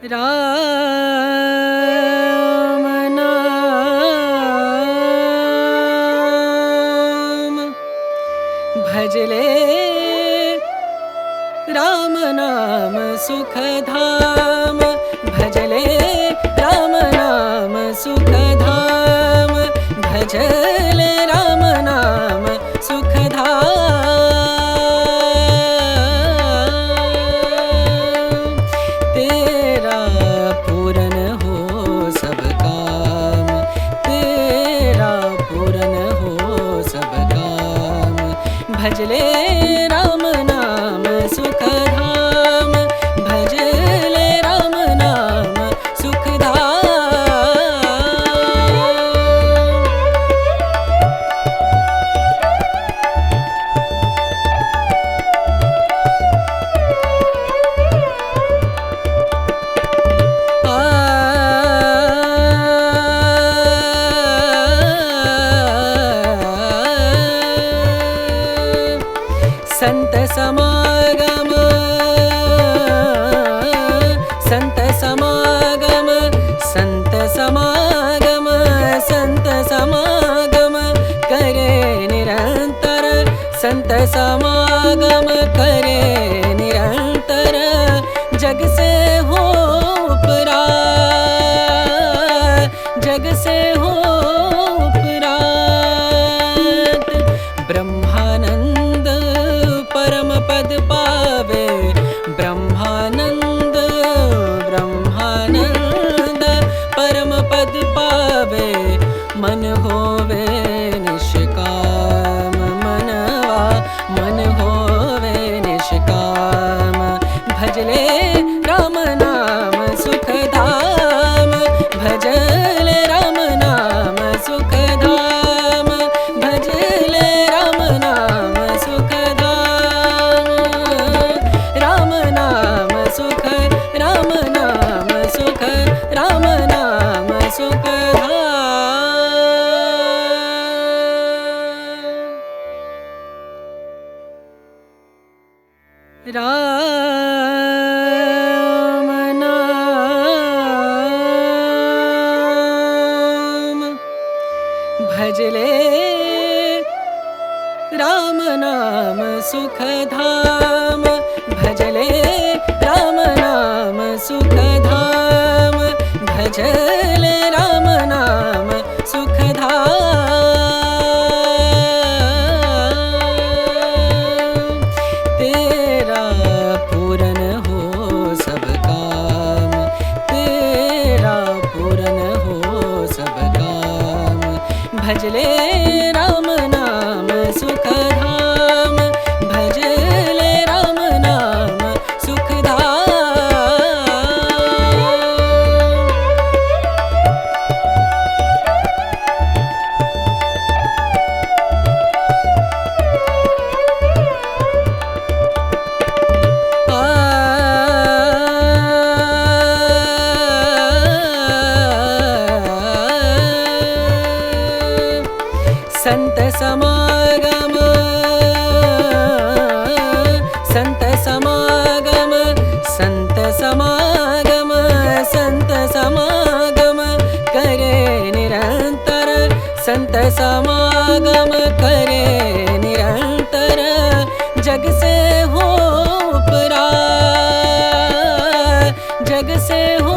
राम नाम भजले राम नाम सुखधाम भजले राम नाम सुखधाम भजले राम नाम सुखधाम तेरा पूरन हो सब काम तेरा पूरन हो सब काम भजले राम नाम सुखधाम भजले राम नाम संत समागम संत समागम संत समागम संत समागम करे निरंतर संत समागम करे निरंतर जग से हो उपरात जग से हो उपरात ब्रह्मानंद परम पद पावे ब्रह्मानंद ब्रह्मानंद परम पद पावे मन होवे निष्काम मनवा मन होवे निष्काम भजले राम नाम सुखधाम भजले राम नाम सुखधाम भजले राम नाम सुखधाम राम नाम सुख राम नाम सुख राम नाम सुखधाम राम नाम भजले राम नाम सुखधाम भजले राम नाम सुखधाम भजले राम नाम सुखधाम तेरा पूरन हो सब काम तेरा पूरन हो सब काम भजले राम नाम सुखधाम भजले राम नाम संत समागम संत समागम संत समागम संत समागम करे निरंतर संत समागम करे निरंतर जग से हो उपरात जग से हो